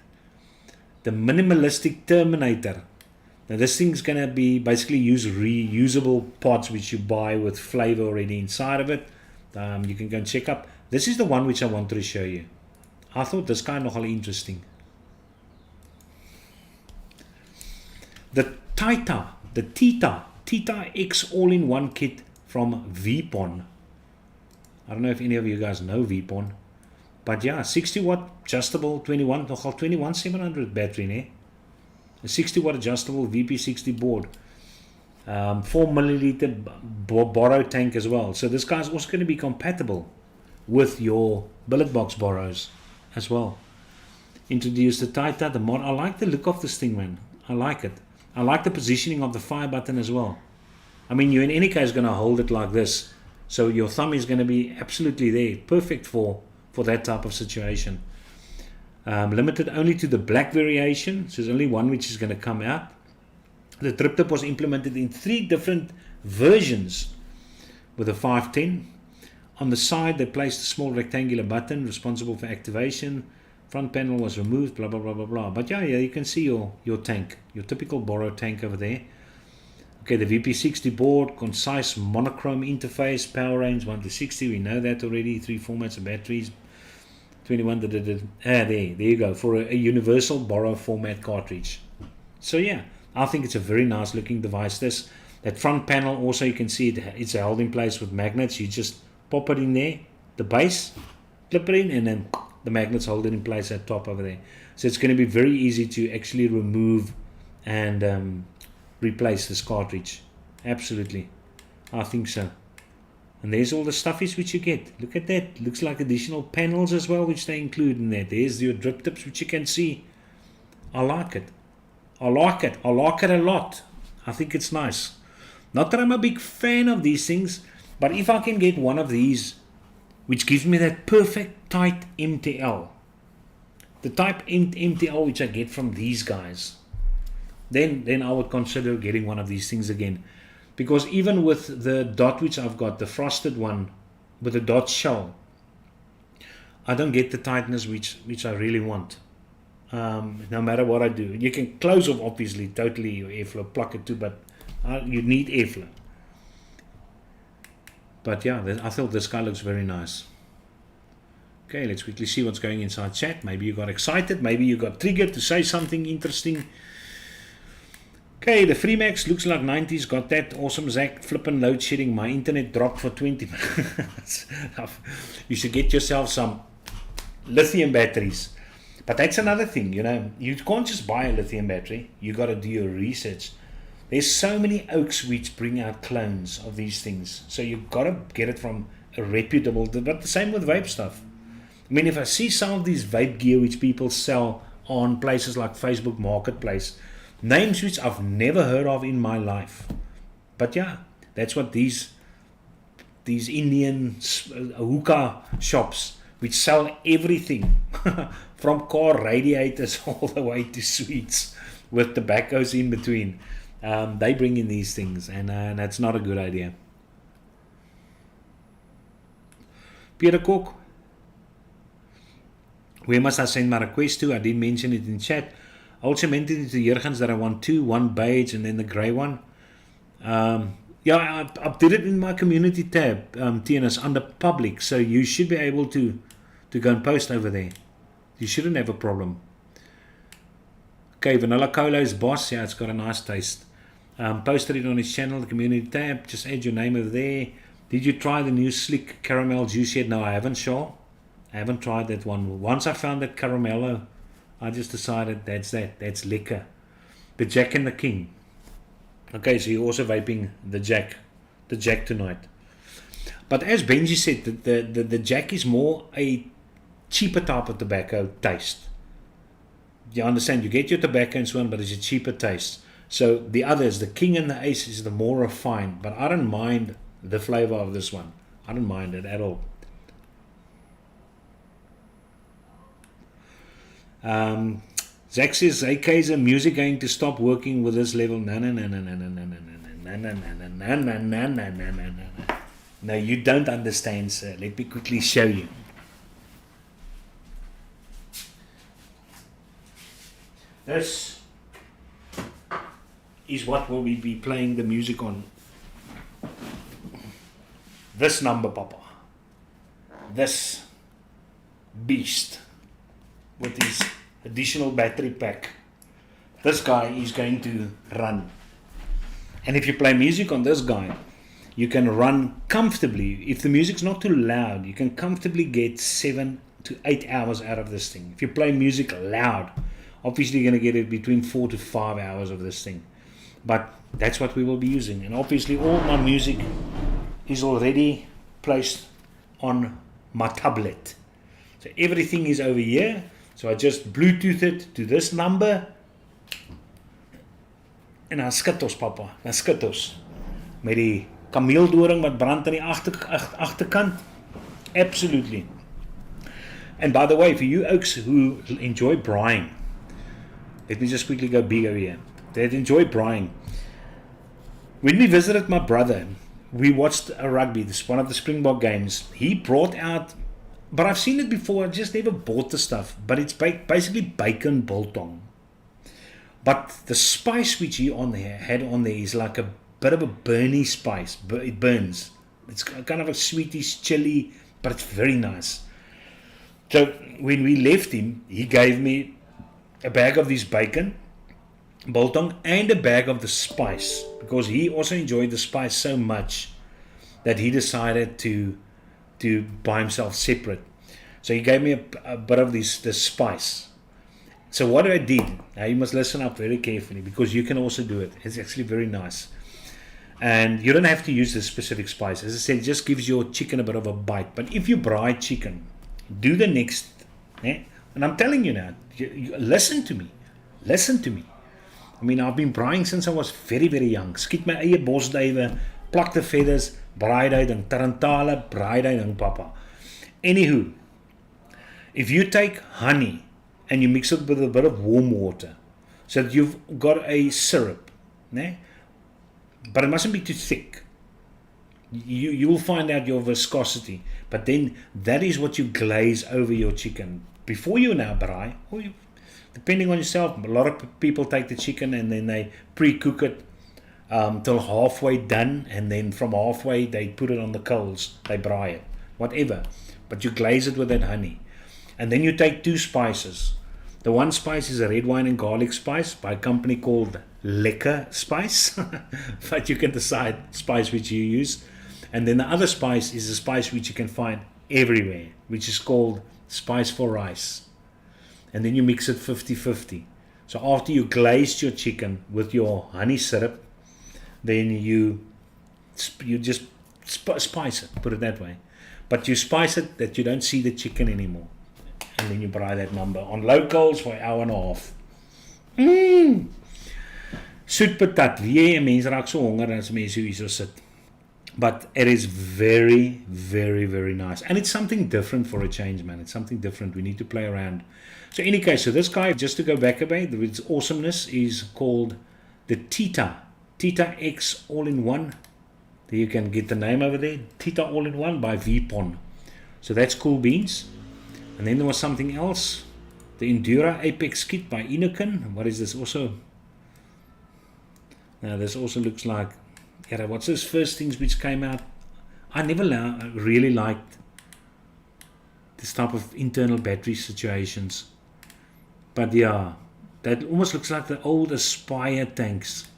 [SPEAKER 2] The Minimalistic Terminator. Now this thing's going to be basically use reusable pots which you buy with flavor already inside of it. You can go and check up. This is the one which I wanted to show you. I thought this kind of interesting. The Tita X all-in-one kit from Vpon. I don't know if any of you guys know Vpon, but yeah, 60 watt adjustable 21700 battery, ne? A 60 watt adjustable VP60 board, 4 milliliter borrow tank as well. So this guy's also going to be compatible with your billet box borrows as well. Introduce the Tita, the mod. I like the look of this thing, man. I like it. I like the positioning of the fire button as well. I mean, you in any case going to hold it like this, so your thumb is going to be absolutely there, perfect for that type of situation. Limited only to the black variation, so there's only one which is going to come out. The trip tip was implemented in 3 different versions with a 510. On the side they placed a small rectangular button responsible for activation. Front panel was removed, blah blah blah blah blah. But yeah, you can see your tank, your typical borrow tank over there. Okay, the VP60 board, concise monochrome interface, power range 1 to 60, we know that already. 3 formats of batteries, 21. There you go, for a universal borrow format cartridge. So yeah, I think it's a very nice looking device. That front panel also, you can see it's held in place with magnets. You just pop it in there, the base, clip it in, and then the magnets hold it in place at top over there. So it's going to be very easy to actually remove and replace this cartridge. Absolutely, I think so. And there's all the stuffies which you get. Look at that. Looks like additional panels as well which they include in there. There's your drip tips which you can see. I like it. I like it a lot. I think it's nice. Not that I'm a big fan of these things, but if I can get one of these which gives me that perfect tight MTL, the type MTL which I get from these guys, then I would consider getting one of these things again. Because even with the dot which I've got, the frosted one with the dot shell, I don't get the tightness which I really want. No matter what I do. You can close off obviously totally your airflow, plug it too, but you need airflow. But yeah, I thought this guy looks very nice. Okay, let's quickly see what's going inside chat. Maybe you got excited, maybe you got triggered to say something interesting. Okay, the Freemax looks like 90s. Got that awesome Zach flipping load shedding. My internet dropped for 20 minutes. You should get yourself some lithium batteries. But that's another thing, you can't just buy a lithium battery. You got to do your research. There's so many oaks which bring out clones of these things. So you got to get it from a reputable, but the same with vape stuff. I mean, if I see some of these vape gear which people sell on places like Facebook Marketplace, names which I've never heard of in my life. But yeah, that's what these Indian hookah shops which sell everything from car radiators all the way to sweets with tobaccos in between. They bring in these things, and that's not a good idea. Peter Cook, Where must I send my request to? I did mention it in chat. I also mentioned it to Jurgens that I want two, one beige and then the grey one. Yeah, I did it in my community tab, TNS, under public, so you should be able to go and post over there. You shouldn't have a problem. Okay, Vanilla Cola is boss. Yeah, it's got a nice taste. Posted it on his channel, the community tab. Just add your name over there. Did you try the new slick caramel juice yet? No, I haven't, Shaw. I haven't tried that one. Once I found that caramello, I just decided that's liquor. The Jack and the King. Okay, so you're also vaping the Jack tonight. But as Benji said, the Jack is more a cheaper type of tobacco taste. You understand? You get your tobacco and so on, but it's a cheaper taste. So the others, the King and the Ace, is the more refined. But I don't mind the flavor of this one. I don't mind it at all. Zach says, hey Kaiser, music going to stop working with this level? No. No, you don't understand, sir. Let me quickly show you. This is what will we be playing the music on. This number, Papa. This beast with his additional battery pack. This guy is going to run. And if you play music on this guy, you can run comfortably. If the music's not too loud, you can comfortably get 7 to 8 hours out of this thing. If you play music loud, obviously you're going to get it between 4 to 5 hours of this thing. But that's what we will be using. And obviously all my music is already placed on my tablet. So everything is over here. So I just Bluetooth it to this number. En dan skit ons, papa. Dan skit ons. Met die kameeldoring wat brand aan die agterkant. Absolutely. And by the way, for you oaks who enjoy braaiing, let me just quickly go big over here. That enjoy braaiing. When we visited my brother, we watched a rugby, this one of the Springbok games. He brought out, but I've seen it before, I just never bought the stuff, but it's basically bacon biltong. But the spice which he had on there is like a bit of a burny spice. It burns. It's kind of a sweetish chili, but it's very nice. So when we left him, he gave me a bag of this bacon biltong and a bag of the spice, because he also enjoyed the spice so much that he decided to buy himself separate. So he gave me a bit of this spice. So what I did, now you must listen up very carefully, because you can also do it. It's actually very nice. And you don't have to use this specific spice. As I said, it just gives your chicken a bit of a bite. But if you braai chicken, do the next. And I'm telling you now, listen to me. Listen to me. I mean, I've been braaiing since I was very, very young. Skiet my eie bosduive, plak the feathers, braai die ding, tarantale, braai die ding, papa. Anywho, if you take honey and you mix it with a bit of warm water, so that you've got a syrup, but it mustn't be too thick. You will find out your viscosity, but then that is what you glaze over your chicken. Before you now braai, or you, depending on yourself, a lot of people take the chicken and then they pre-cook it till halfway done, and then from halfway they put it on the coals, they braai it, whatever. But you glaze it with that honey. And then you take two spices. The one spice is a red wine and garlic spice by a company called Lekker Spice. But you can decide spice which you use. And then the other spice is a spice which you can find everywhere, which is called spice for rice. And then you mix it 50-50. So after you glazed your chicken with your honey syrup, then you just spice it, put it that way. But you spice it that you don't see the chicken anymore. And then you braai that number on locals for an hour and a half. Soet patat. Wie mense raak so honger as mense hier so sit. But it is very, very, very nice. And it's something different for a change, man. It's something different. We need to play around. So in any case, so this guy, just to go back a bit, its awesomeness is called the Tita X All-in-One. There you can get the name over there. Tita All-in-One by Vpon. So that's cool beans. And then there was something else. The Endura Apex kit by Inokin. What is this also? Now this also looks like, yeah, what's those first things which came out? I never really liked this type of internal battery situations. But yeah, that almost looks like the old Aspire tanks,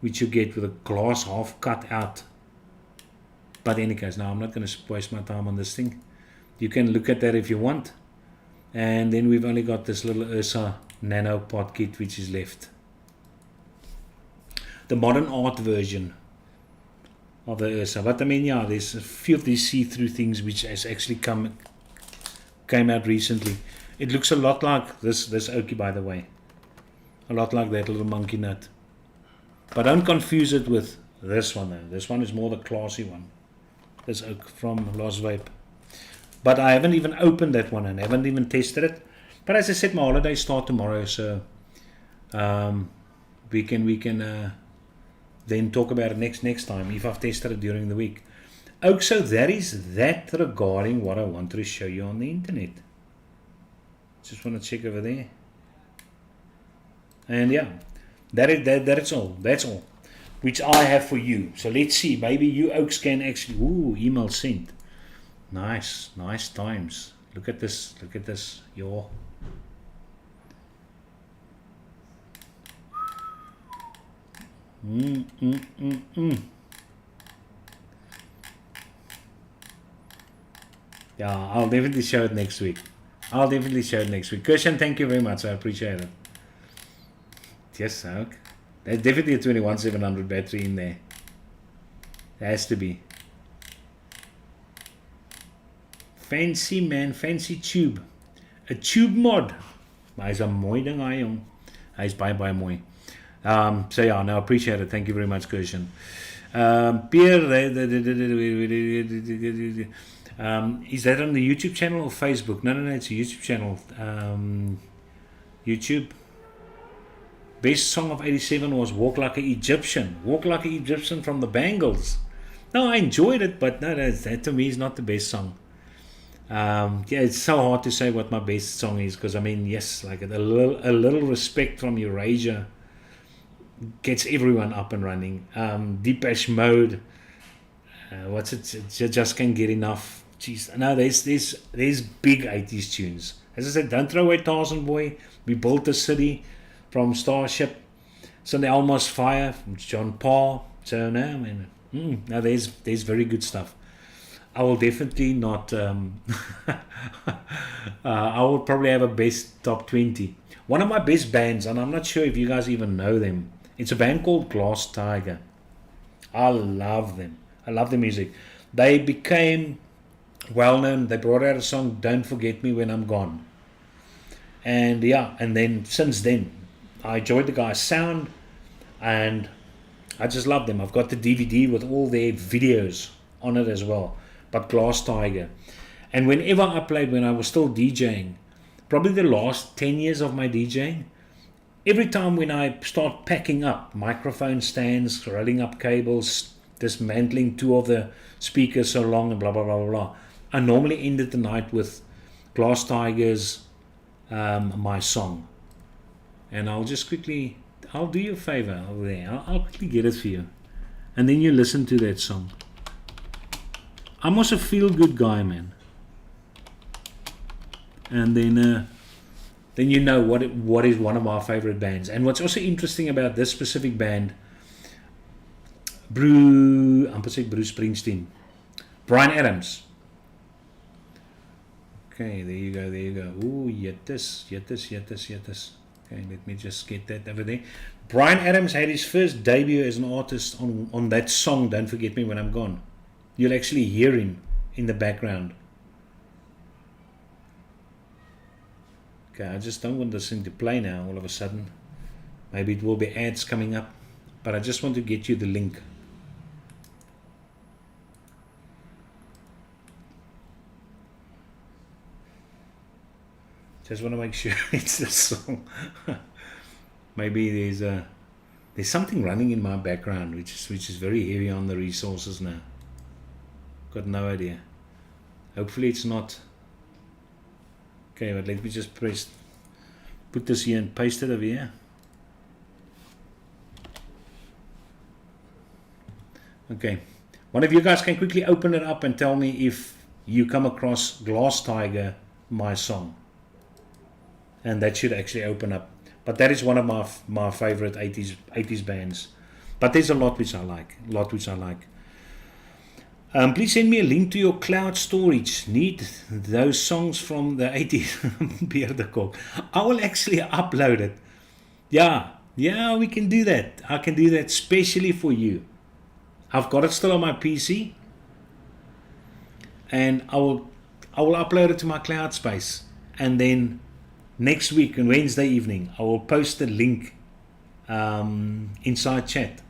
[SPEAKER 2] which you get with a glass half cut out. But in any case, now I'm not going to waste my time on this thing. You can look at that if you want. And then we've only got this little Ursa Nano pot kit which is left. The modern art version of the Ursa. But I mean, yeah, there's a few of these see-through things which has actually came out recently. It looks a lot like this Oki, by the way. A lot like that little monkey nut. But don't confuse it with this one though. This one is more the classy one. This Oak from Lost Vape. But I haven't even opened that one and haven't even tested it. But as I said, my holidays start tomorrow, so we can then talk about it next time if I've tested it during the week. Okay, so that is that regarding what I wanted to show you on the internet. Just want to check over there. And yeah, that's all. That's all which I have for you. So let's see. Maybe you Oaks can actually. Ooh, email sent. Nice times. Look at this. Yo. Yeah, I'll definitely show it next week. Christian, thank you very much. I appreciate it. Yes, okay. There's definitely a 21700 battery in there. There has to be. Fancy man, fancy tube. A tube mod. Maar hy's 'n mooi ding hy jong. Hy's baie mooi. So yeah, no, I appreciate it. Thank you very much, Christian. Pierre, is that on the YouTube channel or Facebook? No, it's a YouTube channel. YouTube. Best song of 87 was Walk Like an Egyptian. Walk Like an Egyptian from the Bangles. No, I enjoyed it, but no, that to me is not the best song. Yeah, it's so hard to say what my best song is, because I mean, yes, like a little respect from Eurasia gets everyone up and running. Depeche Mode, what's it? Just can't get enough. Jeez, no, there's big 80s tunes. As I said, Don't Throw Away Tarzan Boy, We Built a City from Starship, Sunday Almost Fire from John Paul. So no, I mean, no, there's very good stuff. I will definitely not. I will probably have a best top 20. One of my best bands, and I'm not sure if you guys even know them. It's a band called Glass Tiger. I love them. I love the music. They became well known. They brought out a song, Don't Forget Me When I'm Gone. And yeah, and then since then, I enjoyed the guy's sound, and I just love them. I've got the DVD with all their videos on it as well. But Glass Tiger. And whenever I played, when I was still DJing, probably the last 10 years of my DJing, every time when I start packing up microphone stands, rolling up cables, dismantling 2 of the speakers so long, and blah, blah, blah, blah, blah, I normally ended the night with Glass Tiger's My Song. And I'll just quickly, I'll do you a favor over there. I'll quickly get it for you. And then you listen to that song. I'm also a feel-good guy, man. And then you know what is one of my favorite bands. And what's also interesting about this specific band, Bruce Springsteen, Bryan Adams. Okay, there you go. Ooh, yetis. Okay, let me just get that over there. Bryan Adams had his first debut as an artist on that song, Don't Forget Me When I'm Gone. You'll actually hear him in the background. Okay, I just don't want this thing to play now all of a sudden. Maybe it will be ads coming up, but I just want to get you the link. Just want to make sure it's the song. Maybe there's something running in my background which is very heavy on the resources now. Got no idea. Hopefully it's not Okay, but let me just put this here and paste it over here. Okay, one of you guys can quickly open it up and tell me if you come across Glass Tiger, my song. And that should actually open up. But that is one of my favorite 80s bands. But there's a lot which I like. Please send me a link to your cloud storage. Need those songs from the 80s. Beerdekop. I will actually upload it. Yeah, we can do that. I can do that specially for you. I've got it still on my PC. And I will upload it to my cloud space. And then next week on Wednesday evening, I will post the link inside chat.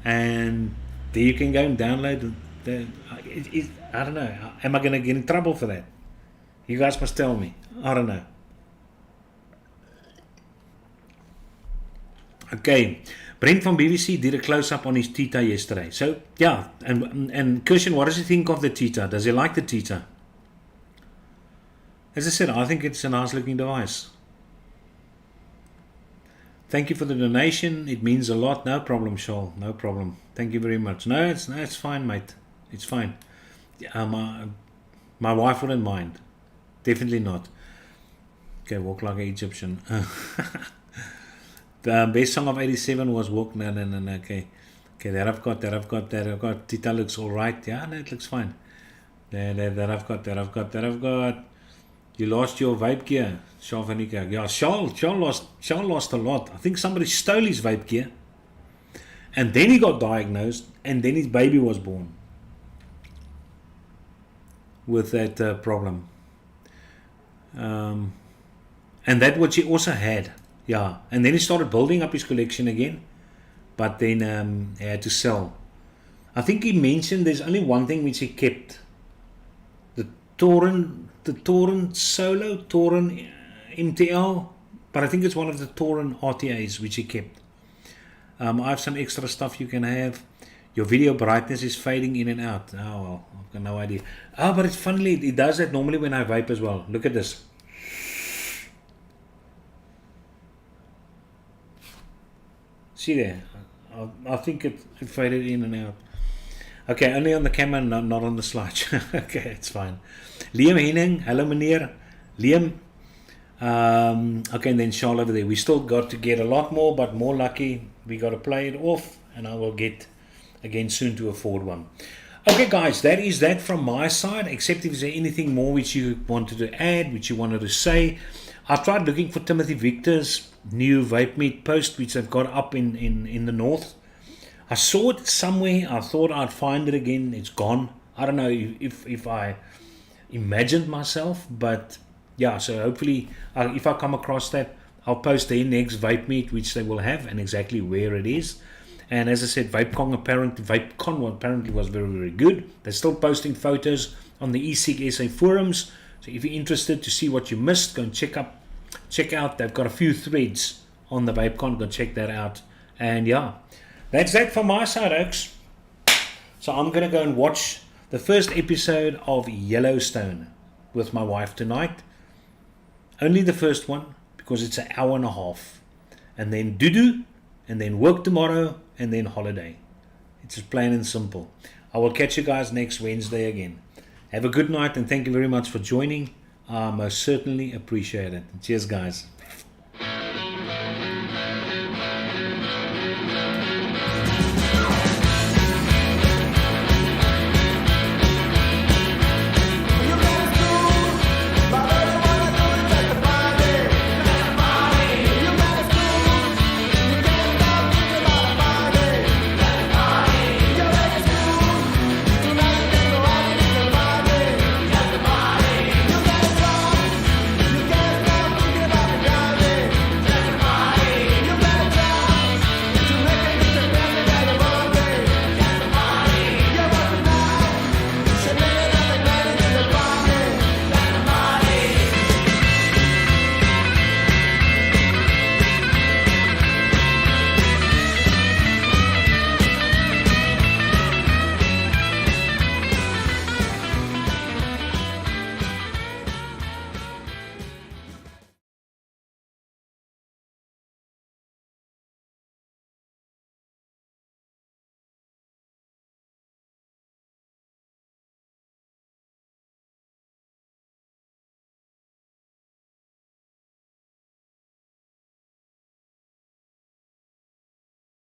[SPEAKER 2] And there you can go and download I don't know. Am I going to get in trouble for that? You guys must tell me. I don't know. Okay. Brent from BBC did a close-up on his Tita yesterday. So, yeah. And Christian, what does he think of the Tita? Does he like the Tita? As I said, I think it's a nice-looking device. Thank you for the donation. It means a lot. No problem, Shawl. No problem. Thank you very much. No, it's fine, mate. It's fine. My wife wouldn't mind. Definitely not. Okay, Walk Like an Egyptian. The best song of 87 was Walk. No. Okay, that I've got. Tita looks alright. Yeah, no, it looks fine. That I've got. You lost your vape gear, Shaw Vanika. Yeah, Shaw lost a lot. I think somebody stole his vape gear. And then he got diagnosed, and then his baby was born with that problem. And that what he also had. Yeah, and then he started building up his collection again, but then he had to sell. I think he mentioned there's only one thing which he kept. The Torin Solo, Torin MTL, but I think it's one of the Torin RTAs which he kept. I have some extra stuff you can have. Your video brightness is fading in and out. Oh well, I've got no idea. But it's funny, it does that normally when I vape as well. Look at this. See there? I think it faded in and out. Okay, only on the camera, not on the slide. Okay, it's fine. Liam Henning, hello meneer. Liam. Okay, and then Charles over there. We still got to get a lot more, but more lucky. We got to play it off, and I will get again soon to afford one. Okay, guys, that is that from my side, except if there's anything more which you wanted to add, which you wanted to say. I tried looking for Timothy Victor's new Vape Meet post, which I've got up in the north. I saw it somewhere. I thought I'd find it again. It's gone. I don't know if I imagined myself, but yeah, so hopefully if I come across that, I'll post their next Vape Meet, which they will have, and exactly where it is. And as I said, VapeCon apparently was very, very good. They're still posting photos on the eSig SA forums. So if you're interested to see what you missed, go and check out. They've got a few threads on the VapeCon. Go check that out. And yeah, that's that from my side, Oaks. So I'm going to go and watch the first episode of Yellowstone with my wife tonight. Only the first one, because it's an hour and a half. And then doo-doo, and then work tomorrow, and then holiday. It's just plain and simple. I will catch you guys next Wednesday again. Have a good night, and thank you very much for joining. I most certainly appreciate it. Cheers, guys.